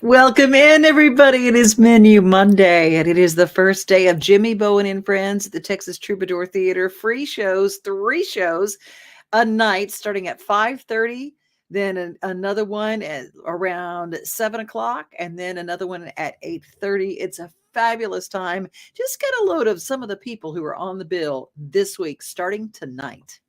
Welcome in, everybody. It is Menu Monday, and it is the first day of Jimmy Bowen and Friends at the Texas Troubadour Theatre. Free shows, 3 shows a night starting at 5:30, then another one at around 7 o'clock, and then another one at 8:30. It's a fabulous time. Just get a load of some of the people who are on the bill this week, starting tonight.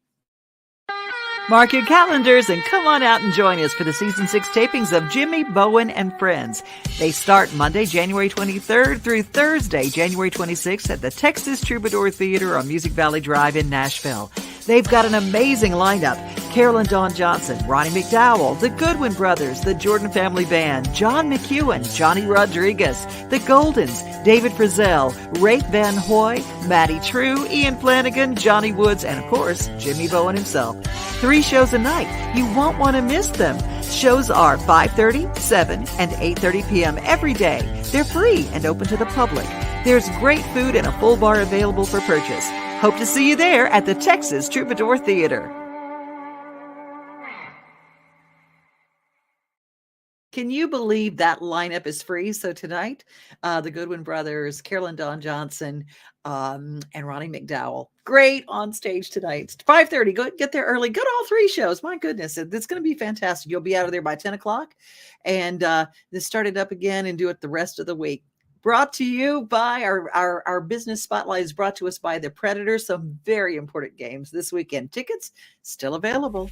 Mark your calendars and come on out and join us for the season 6 tapings of Jimmy Bowen and Friends. They start Monday, January 23rd through Thursday, January 26th at the Texas Troubadour Theatre on Music Valley Drive in Nashville. They've got an amazing lineup. Carolyn Dawn Johnson, Ronnie McDowell, the Goodwin Brothers, the Jordan Family Band, John McEwen, Johnny Rodriguez, the Goldens, David Frizzell, Rafe Van Hoy, Maddie True, Ian Flanagan, Johnny Woods, and of course, Jimmy Bowen himself. 3 shows a night. You won't want to miss them. Shows are 5:30, 7, and 8:30 p.m. every day. They're free and open to the public. There's great food and a full bar available for purchase. Hope to see you there at the Texas Troubadour Theatre. Can you believe that lineup is free? So tonight, the Goodwin Brothers, Carolyn Dawn Johnson, and Ronnie McDowell. Great on stage tonight. It's 5:30. Go get there early. Go to all 3 shows. My goodness, it's going to be fantastic. You'll be out of there by 10 o'clock, and then start it up again and do it the rest of the week. Brought to you by our business spotlight is brought to us by the Predators. Some very important games this weekend. Tickets still available.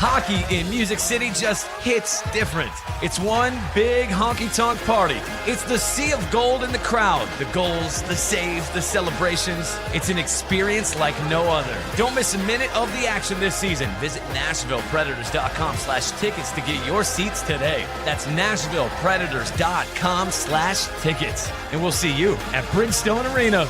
Hockey in Music City just hits different. It's one big honky-tonk party. It's the sea of gold in the crowd. The goals, the saves, the celebrations. It's an experience like no other. Don't miss a minute of the action this season. Visit NashvillePredators.com/tickets to get your seats today. That's NashvillePredators.com/tickets. And we'll see you at Bridgestone Arena.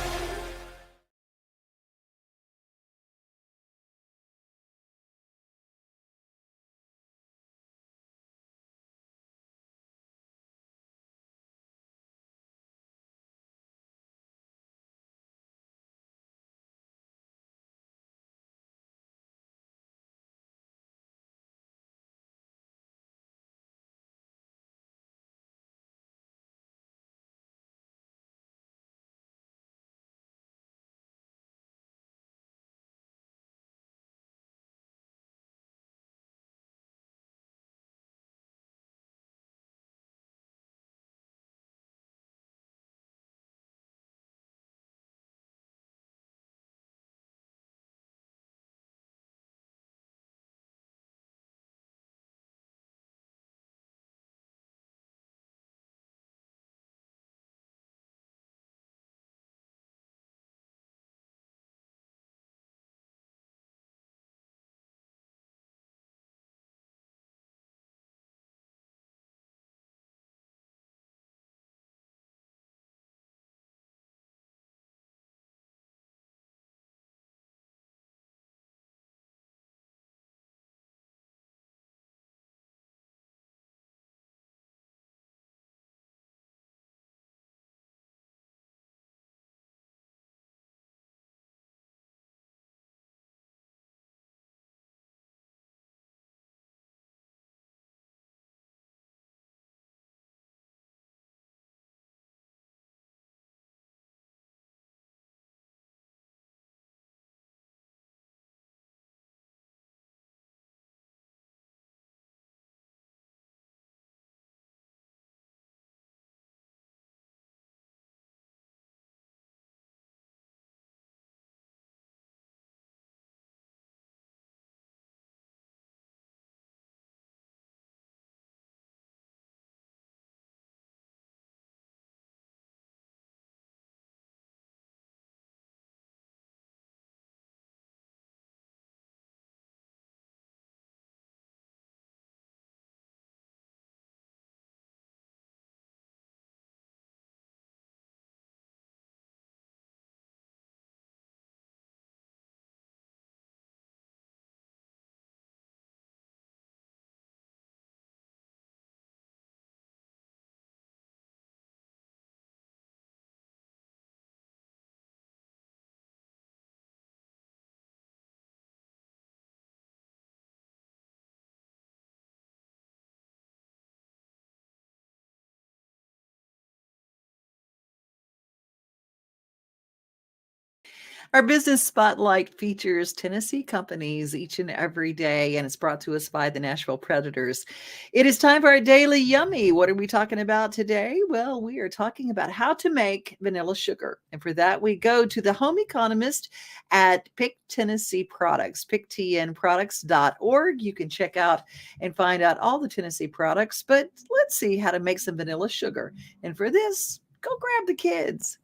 Our business spotlight features Tennessee companies each and every day, and it's brought to us by the Nashville Predators. It is time for our daily yummy. What are we talking about today? Well, we are talking about how to make vanilla sugar. And for that, we go to the home economist at Pick Tennessee Products, picktnproducts.org. You can check out and find out all the Tennessee products, but let's see how to make some vanilla sugar. And for this, go grab the kids.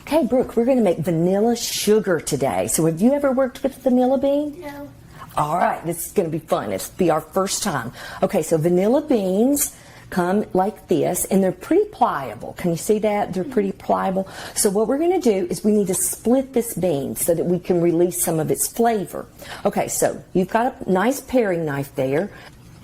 Okay, Brooke, we're going to make vanilla sugar today. So have you ever worked with vanilla bean? No. All right, this is going to be fun. It'll be our first time. Okay, so vanilla beans come like this, and they're pretty pliable. Can you see that? They're pretty pliable. So what we're going to do is we need to split this bean so that we can release some of its flavor. Okay, so you've got a nice paring knife there,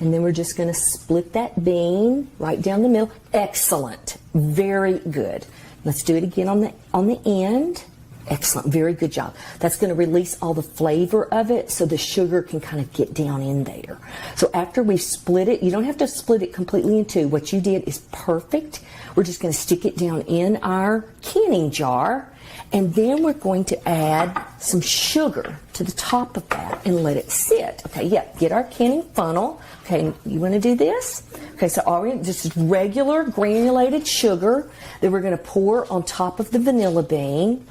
and then we're just going to split that bean right down the middle. Excellent. Very good. Let's do it again on the end. Excellent. Very good job. That's going to release all the flavor of it so the sugar can kind of get down in there. So after we've split it, you don't have to split it completely in two. What you did is perfect. We're just going to stick it down in our canning jar, and then we're going to add some sugar to the top of that and let it sit. Okay, yeah, get our canning funnel. Okay, you want to do this? Okay, so already just regular granulated sugar that we're going to pour on top of the vanilla bean.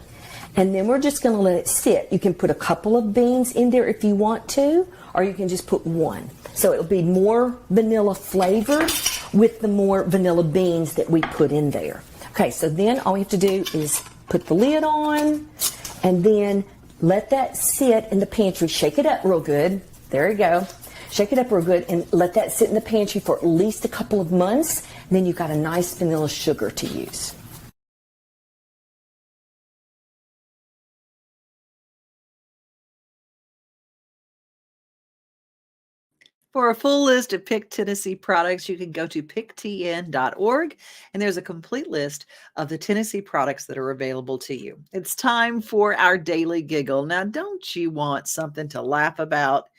And then we're just going to let it sit. You can put a couple of beans in there if you want to, or you can just put one. So it'll be more vanilla flavored with the more vanilla beans that we put in there. Okay, so then all we have to do is put the lid on and then let that sit in the pantry. Shake it up real good. There you go. Shake it up real good and let that sit in the pantry for at least a couple of months. And then you've got a nice vanilla sugar to use. For a full list of Pick Tennessee products, you can go to picktn.org, and there's a complete list of the Tennessee products that are available to you. It's time for our daily giggle. Now, don't you want something to laugh about?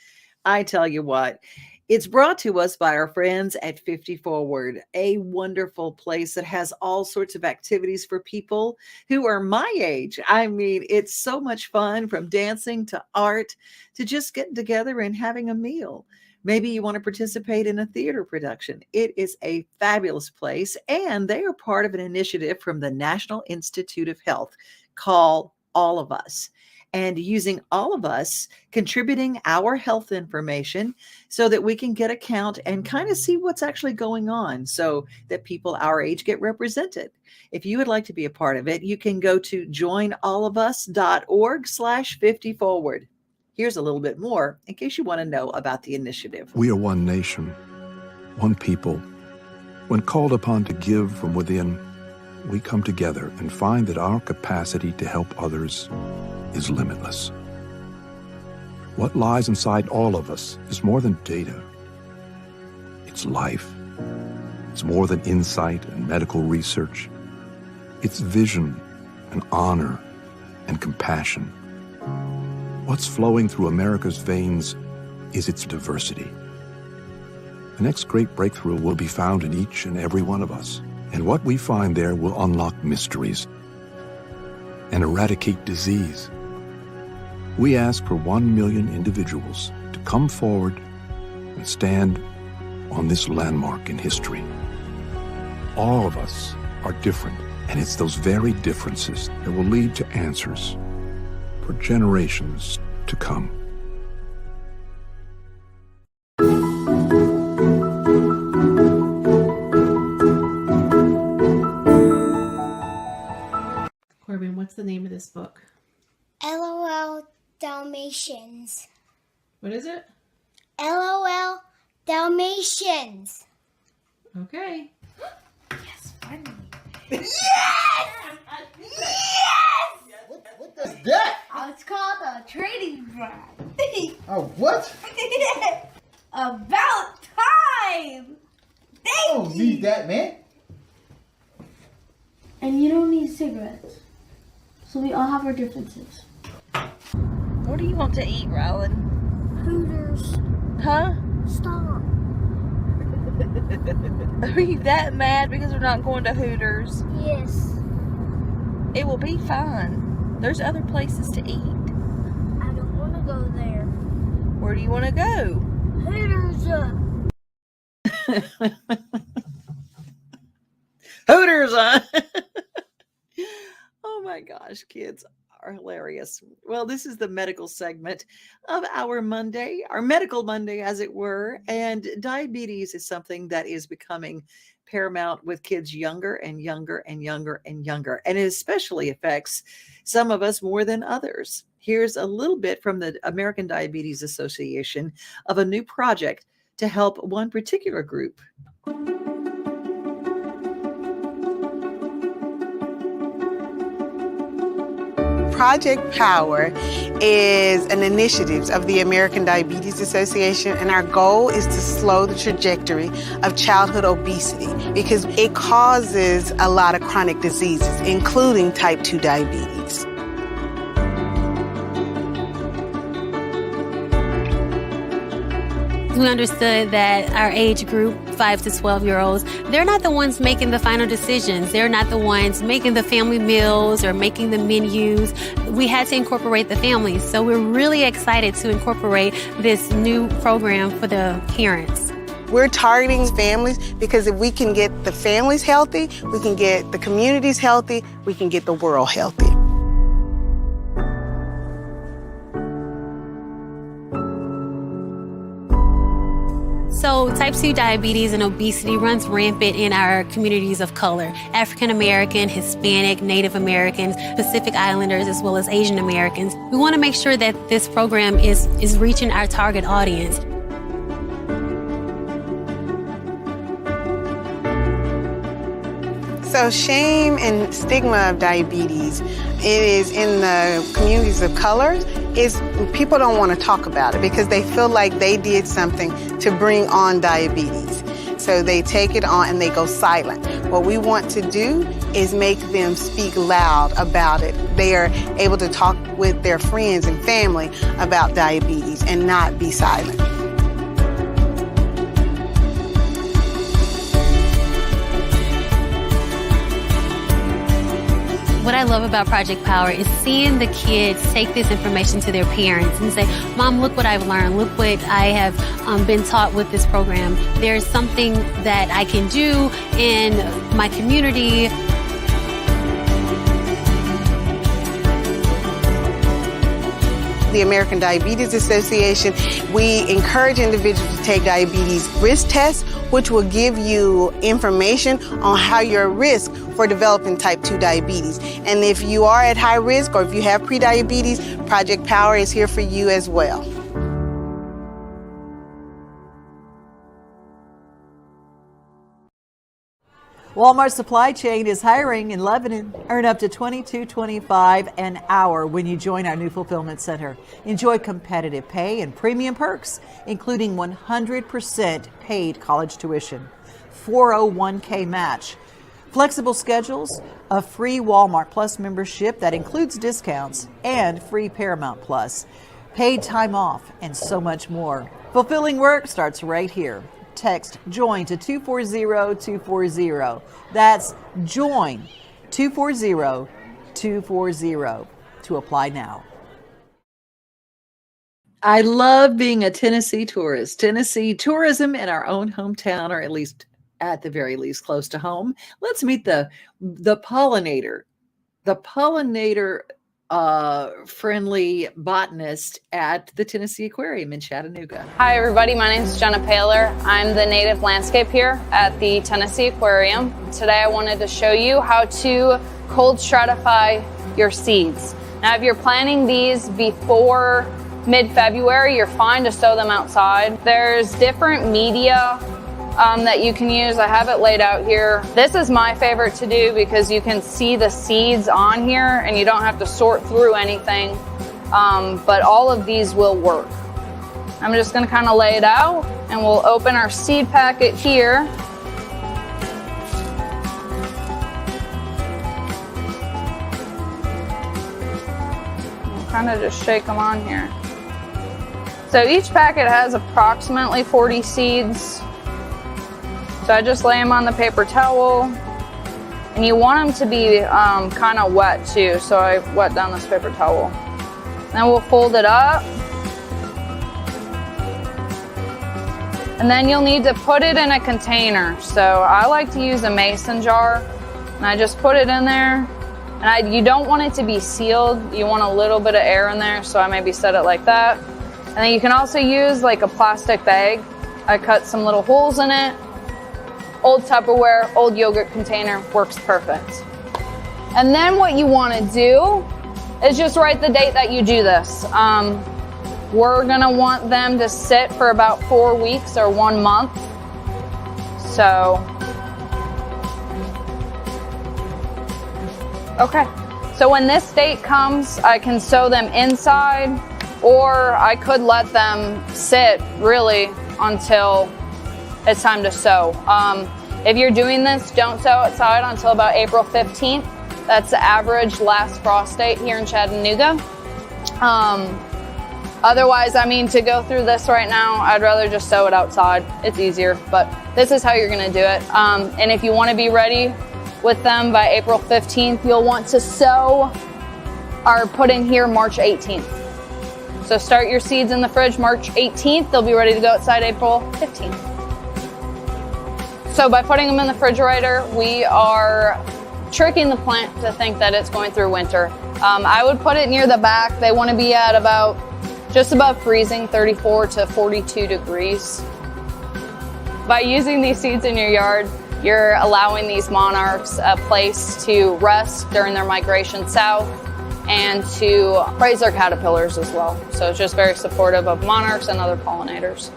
I tell you what, it's brought to us by our friends at 50 Forward, a wonderful place that has all sorts of activities for people who are my age. I mean, it's so much fun, from dancing to art to just getting together and having a meal. Maybe you want to participate in a theater production. It is a fabulous place, and they are part of an initiative from the National Institute of Health called All of Us. And using All of Us, contributing our health information so that we can get a count and kind of see what's actually going on so that people our age get represented. If you would like to be a part of it, you can go to joinallofus.org/50forward. Here's a little bit more in case you want to know about the initiative. We are one nation, one people. When called upon to give from within, we come together and find that our capacity to help others is limitless. What lies inside all of us is more than data. It's life. It's more than insight and medical research. It's vision and honor and compassion. What's flowing through America's veins is its diversity. The next great breakthrough will be found in each and every one of us. And what we find there will unlock mysteries and eradicate disease. We ask for 1 million individuals to come forward and stand on this landmark in history. All of us are different, and it's those very differences that will lead to answers for generations to come. Corbin, what's the name of this book? LOL Dalmatians. What is it? LOL Dalmatians. Okay. Yes, finally. Yes! What does that? It's called a trading brand. Oh, what? About time! I don't need that, man. And you don't need cigarettes. So we all have our differences. What do you want to eat, Rylan? Hooters. Huh? Stop. Are you that mad because we're not going to Hooters? Yes. It will be fine. There's other places to eat. I don't want to go there. Where do you want to go? Hooters. Hooters, huh? Oh my gosh, kids are hilarious. Well, this is the medical segment of our Monday, our medical Monday, as it were. And diabetes is something that is becoming paramount with kids younger and younger and younger and younger. And it especially affects some of us more than others. Here's a little bit from the American Diabetes Association of a new project to help one particular group. Project Power is an initiative of the American Diabetes Association, and our goal is to slow the trajectory of childhood obesity because it causes a lot of chronic diseases, including type 2 diabetes. We understood that our age group, 5 to 12-year-olds, they're not the ones making the final decisions. They're not the ones making the family meals or making the menus. We had to incorporate the families. So we're really excited to incorporate this new program for the parents. We're targeting families because if we can get the families healthy, we can get the communities healthy, we can get the world healthy. So type 2 diabetes and obesity runs rampant in our communities of color, African American, Hispanic, Native Americans, Pacific Islanders, as well as Asian Americans. We want to make sure that this program is reaching our target audience. So shame and stigma of diabetes, it is in the communities of color, is people don't want to talk about it because they feel like they did something to bring on diabetes. So they take it on and they go silent. What we want to do is make them speak loud about it. They are able to talk with their friends and family about diabetes and not be silent. What I love about Project Power is seeing the kids take this information to their parents and say, Mom, look what I've learned. Look what I have been taught with this program. There's something that I can do in my community. The American Diabetes Association, we encourage individuals to take diabetes risk tests, which will give you information on how you're at risk for developing type 2 diabetes. And if you are at high risk or if you have prediabetes, Project Power is here for you as well. Walmart Supply Chain is hiring in Lebanon. Earn up to $22.25 an hour when you join our new fulfillment center. Enjoy competitive pay and premium perks, including 100% paid college tuition, 401k match, flexible schedules, a free Walmart Plus membership that includes discounts, and free Paramount Plus, paid time off, and so much more. Fulfilling work starts right here. Text JOIN to 240-240. That's JOIN 240-240 to apply now. I love being a Tennessee tourist. Tennessee tourism in our own hometown, or at least at the very least close to home. Let's meet the pollinator. The pollinator friendly botanist at the Tennessee Aquarium in Chattanooga. Hi everybody, my name is Jenna Paler. I'm the native landscape here at the Tennessee Aquarium. Today I wanted to show you how to cold stratify your seeds. Now if you're planting these before mid-February, you're fine to sow them outside. There's different media that you can use. I have it laid out here. This is my favorite to do because you can see the seeds on here and you don't have to sort through anything, but all of these will work. I'm just going to kind of lay it out and we'll open our seed packet here. We'll kind of just shake them on here. So each packet has approximately 40 seeds. So I just lay them on the paper towel, and you want them to be kind of wet too, so I wet down this paper towel. Then we'll fold it up. And then you'll need to put it in a container. So I like to use a mason jar, and I just put it in there. And you don't want it to be sealed. You want a little bit of air in there, so I maybe set it like that. And then you can also use like a plastic bag. I cut some little holes in it. Old Tupperware, old yogurt container, works perfect. And then what you want to do is just write the date that you do this. We're gonna want them to sit for about 4 weeks or 1 month. So, okay. So when this date comes, I can sew them inside, or I could let them sit really until it's time to sew. If you're doing this, don't sew outside until about April 15th. That's the average last frost date here in Chattanooga. Otherwise, I mean, to go through this right now, I'd rather just sew it outside. It's easier, but this is how you're gonna do it. And if you wanna be ready with them by April 15th, you'll want to sew or put in here March 18th. So start your seeds in the fridge March 18th. They'll be ready to go outside April 15th. So by putting them in the refrigerator, we are tricking the plant to think that it's going through winter. I would put it near the back. They want to be at about just above freezing, 34 to 42 degrees. By using these seeds in your yard, you're allowing these monarchs a place to rest during their migration south and to raise their caterpillars as well. So it's just very supportive of monarchs and other pollinators.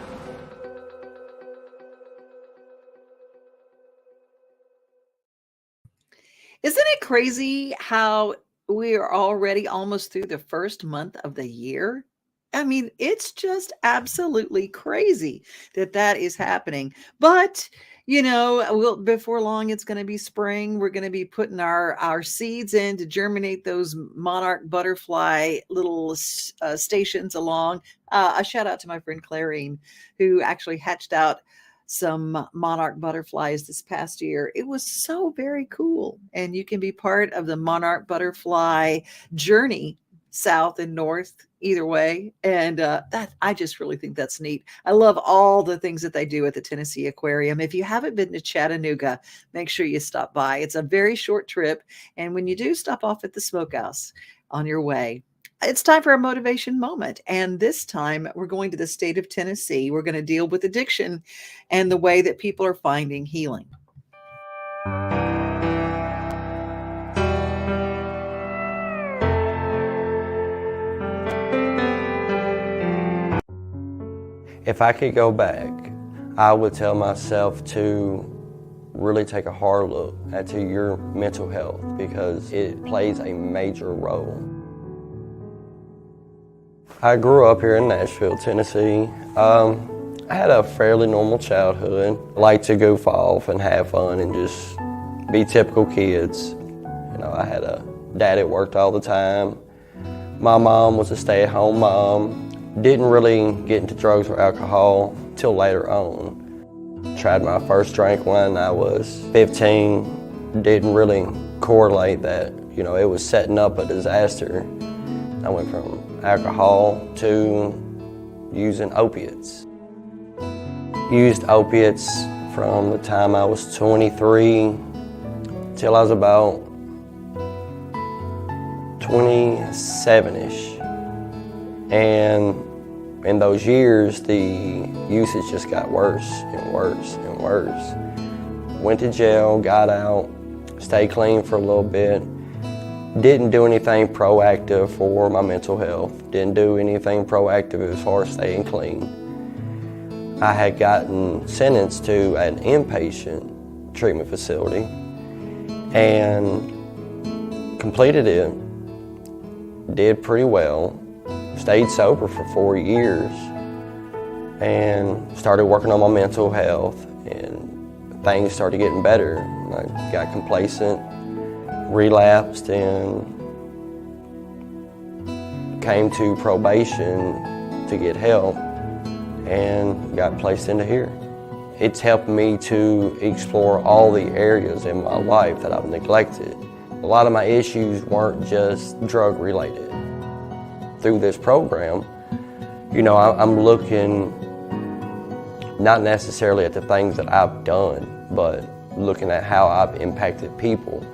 Isn't it crazy how we are already almost through the first month of the year? I mean, it's just absolutely crazy that is happening. But, before long, it's going to be spring. We're going to be putting our seeds in to germinate those monarch butterfly little stations along. A shout out to my friend Clarine, who actually hatched out some monarch butterflies this past year. It was so very cool. And you can be part of the monarch butterfly journey, south and north, either way. And I just really think that's neat. I love all the things that they do at the Tennessee Aquarium. If you haven't been to Chattanooga, make sure you stop by. It's a very short trip. And when you do, stop off at the smokehouse on your way. It's time for a motivation moment. And this time we're going to the state of Tennessee. We're going to deal with addiction and the way that people are finding healing. If I could go back, I would tell myself to really take a hard look at your mental health, because it plays a major role. I grew up here in Nashville, Tennessee. I had a fairly normal childhood. I liked to goof off and have fun and just be typical kids. I had a dad that worked all the time. My mom was a stay-at-home mom. Didn't really get into drugs or alcohol till later on. Tried my first drink when I was 15. Didn't really correlate that, it was setting up a disaster. I went from alcohol to using opiates. Used opiates from the time I was 23 till I was about 27-ish. And in those years, the usage just got worse and worse and worse. Went to jail, got out, stayed clean for a little bit. Didn't do anything proactive for my mental health. Didn't do anything proactive as far as staying clean. I had gotten sentenced to an inpatient treatment facility and completed it. Did pretty well. Stayed sober for 4 years and started working on my mental health, and things started getting better. I got complacent, relapsed, and came to probation to get help and got placed into here. It's helped me to explore all the areas in my life that I've neglected. A lot of my issues weren't just drug related. Through this program, I'm looking not necessarily at the things that I've done, but looking at how I've impacted people.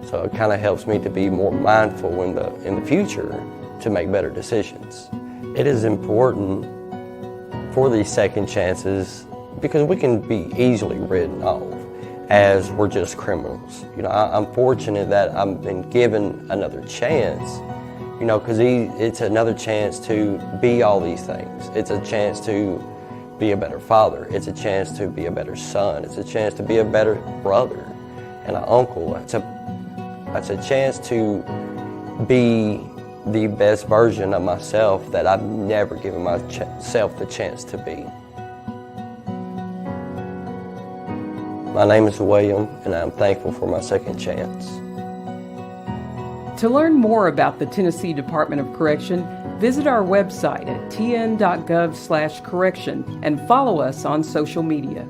So it kind of helps me to be more mindful in the future to make better decisions. It is important for these second chances because we can be easily written off as we're just criminals. I'm fortunate that I've been given another chance, because it's another chance to be all these things. It's a chance to be a better father. It's a chance to be a better son. It's a chance to be a better brother and an uncle. It's a chance to be the best version of myself that I've never given myself the chance to be. My name is William, and I'm thankful for my second chance. To learn more about the Tennessee Department of Correction, visit our website at tn.gov/correction and follow us on social media.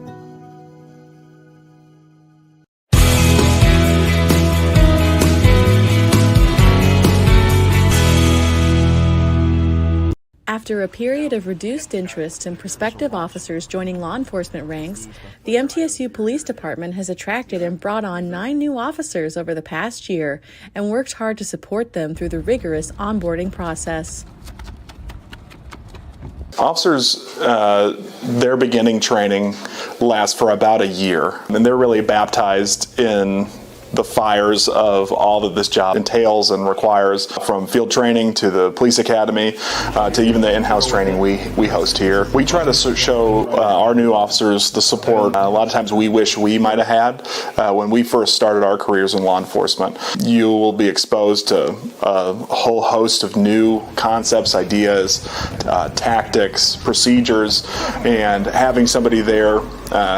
After a period of reduced interest in prospective officers joining law enforcement ranks, the MTSU Police Department has attracted and brought on 9 new officers over the past year and worked hard to support them through the rigorous onboarding process. Officers, their beginning training lasts for about a year, and they're really baptized in the fires of all that this job entails and requires, from field training to the police academy to even the in-house training we host here. We try to show our new officers the support a lot of times we wish we might have had when we first started our careers in law enforcement. You will be exposed to a whole host of new concepts, ideas, tactics, procedures, and having somebody there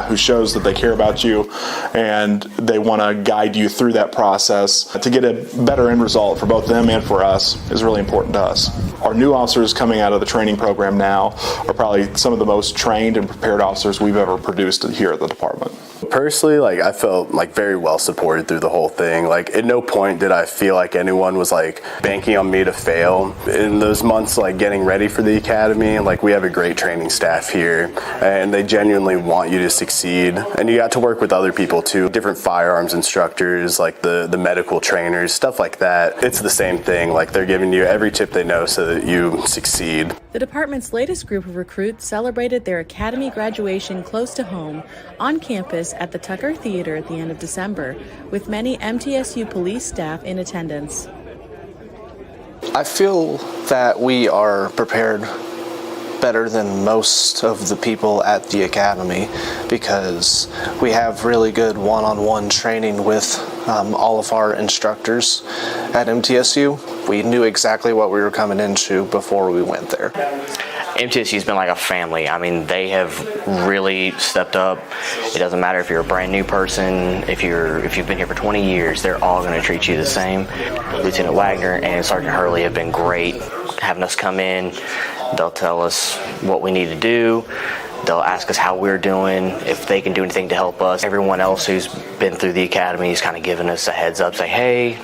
who shows that they care about you and they want to guide you through that process to get a better end result for both them and for us is really important to us. Our new officers coming out of the training program now are probably some of the most trained and prepared officers we've ever produced here at the department. Personally, I felt very well supported through the whole thing. At no point did I feel like anyone was banking on me to fail. In those months getting ready for the academy, we have a great training staff here and they genuinely want you to succeed. And you got to work with other people too, different firearms instructors, the medical trainers, stuff like that. It's the same thing. They're giving you every tip they know so that you succeed. The department's latest group of recruits celebrated their academy graduation close to home on campus at the Tucker Theatre at the end of December, with many MTSU police staff in attendance. I feel that we are prepared better than most of the people at the academy because we have really good one-on-one training with all of our instructors at MTSU. We knew exactly what we were coming into before we went there. MTSU's been like a family. I mean, they have really stepped up. It doesn't matter if you're a brand new person, if you've been here for 20 years, they're all going to treat you the same. Lieutenant Wagner and Sergeant Hurley have been great having us come in. They'll tell us what we need to do. They'll ask us how we're doing, if they can do anything to help us. Everyone else who's been through the academy is kind of giving us a heads up, say, hey,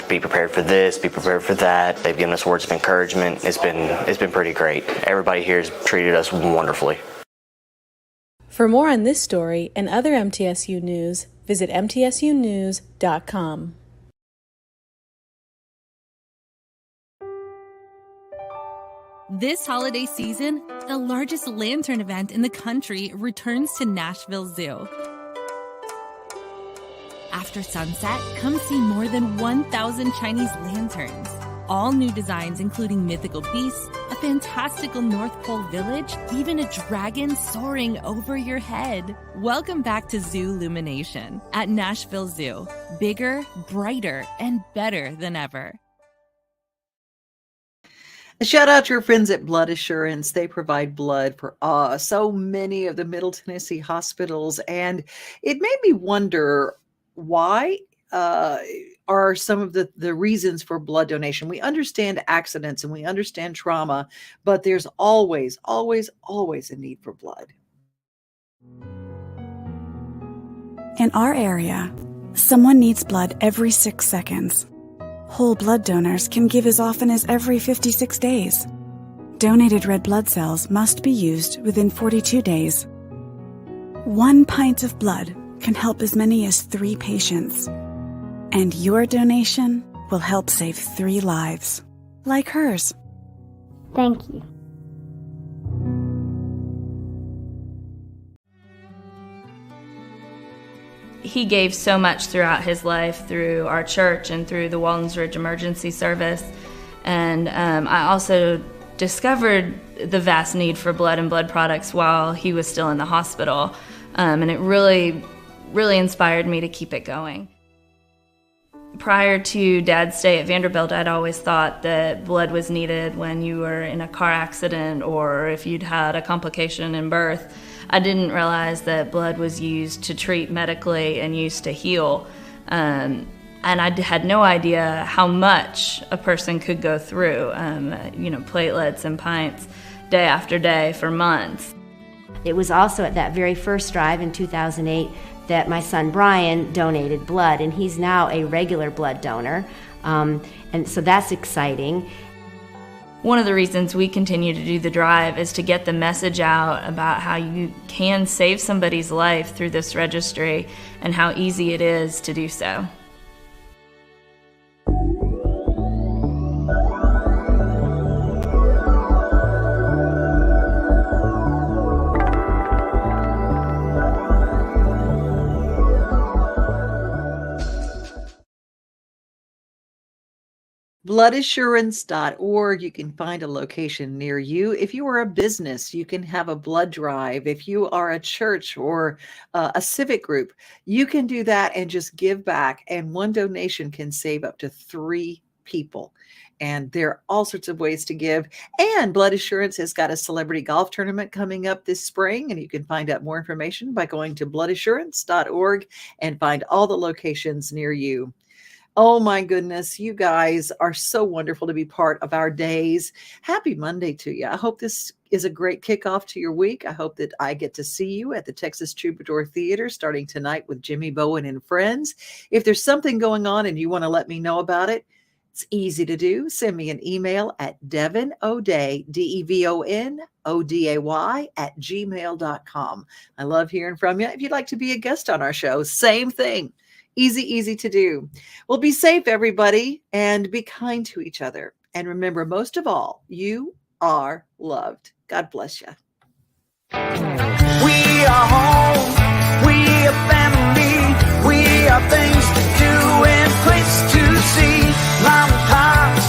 be prepared for this, be prepared for that. They've given us words of encouragement. It's been pretty great. Everybody here has treated us wonderfully. For more on this story and other MTSU news, visit mtsunews.com. This holiday season, the largest lantern event in the country returns to Nashville Zoo. After sunset, come see more than 1,000 Chinese lanterns. All new designs including mythical beasts, a fantastical North Pole village, even a dragon soaring over your head. Welcome back to Zoo Illumination at Nashville Zoo. Bigger, brighter, and better than ever. A shout out to your friends at Blood Assurance. They provide blood for so many of the Middle Tennessee hospitals. And it made me wonder why are some of the reasons for blood donation. We understand accidents and we understand trauma, but there's always, always, always a need for blood. In our area, someone needs blood every 6 seconds. Whole blood donors can give as often as every 56 days. Donated red blood cells must be used within 42 days. 1 pint of blood can help as many as 3 patients. And your donation will help save 3 lives, like hers. Thank you. He gave so much throughout his life through our church and through the Waldens Ridge Emergency Service. And I also discovered the vast need for blood and blood products while he was still in the hospital. And it really inspired me to keep it going. Prior to Dad's stay at Vanderbilt, I'd always thought that blood was needed when you were in a car accident or if you'd had a complication in birth. I didn't realize that blood was used to treat medically and used to heal. And I had no idea how much a person could go through, platelets and pints day after day for months. It was also at that very first drive in 2008 that my son Brian donated blood, and he's now a regular blood donor. And so that's exciting. One of the reasons we continue to do the drive is to get the message out about how you can save somebody's life through this registry and how easy it is to do so. Bloodassurance.org. You can find a location near you. If you are a business, you can have a blood drive. If you are a church or a civic group, you can do that and just give back. And one donation can save up to 3 people. And there are all sorts of ways to give. And Blood Assurance has got a celebrity golf tournament coming up this spring. And you can find out more information by going to bloodassurance.org and find all the locations near you. Oh my goodness, you guys are so wonderful to be part of our days. Happy Monday to you. I hope this is a great kickoff to your week. I hope that I get to see you at the Texas Troubadour Theatre starting tonight with Jimmy Bowen and Friends. If there's something going on and you want to let me know about it, it's easy to do. Send me an email at devonoday, DEVONODAY @gmail.com. I love hearing from you. If you'd like to be a guest on our show, same thing. Easy to do. Well, be safe, everybody, and be kind to each other. And remember, most of all, you are loved. God bless you. We are home. We are family. We are things to do and places to see. Mom and pops,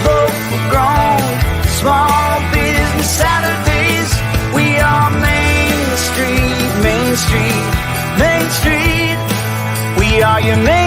local grown, small business Saturdays. We are Main Street, Main Street, Main Street. We are your main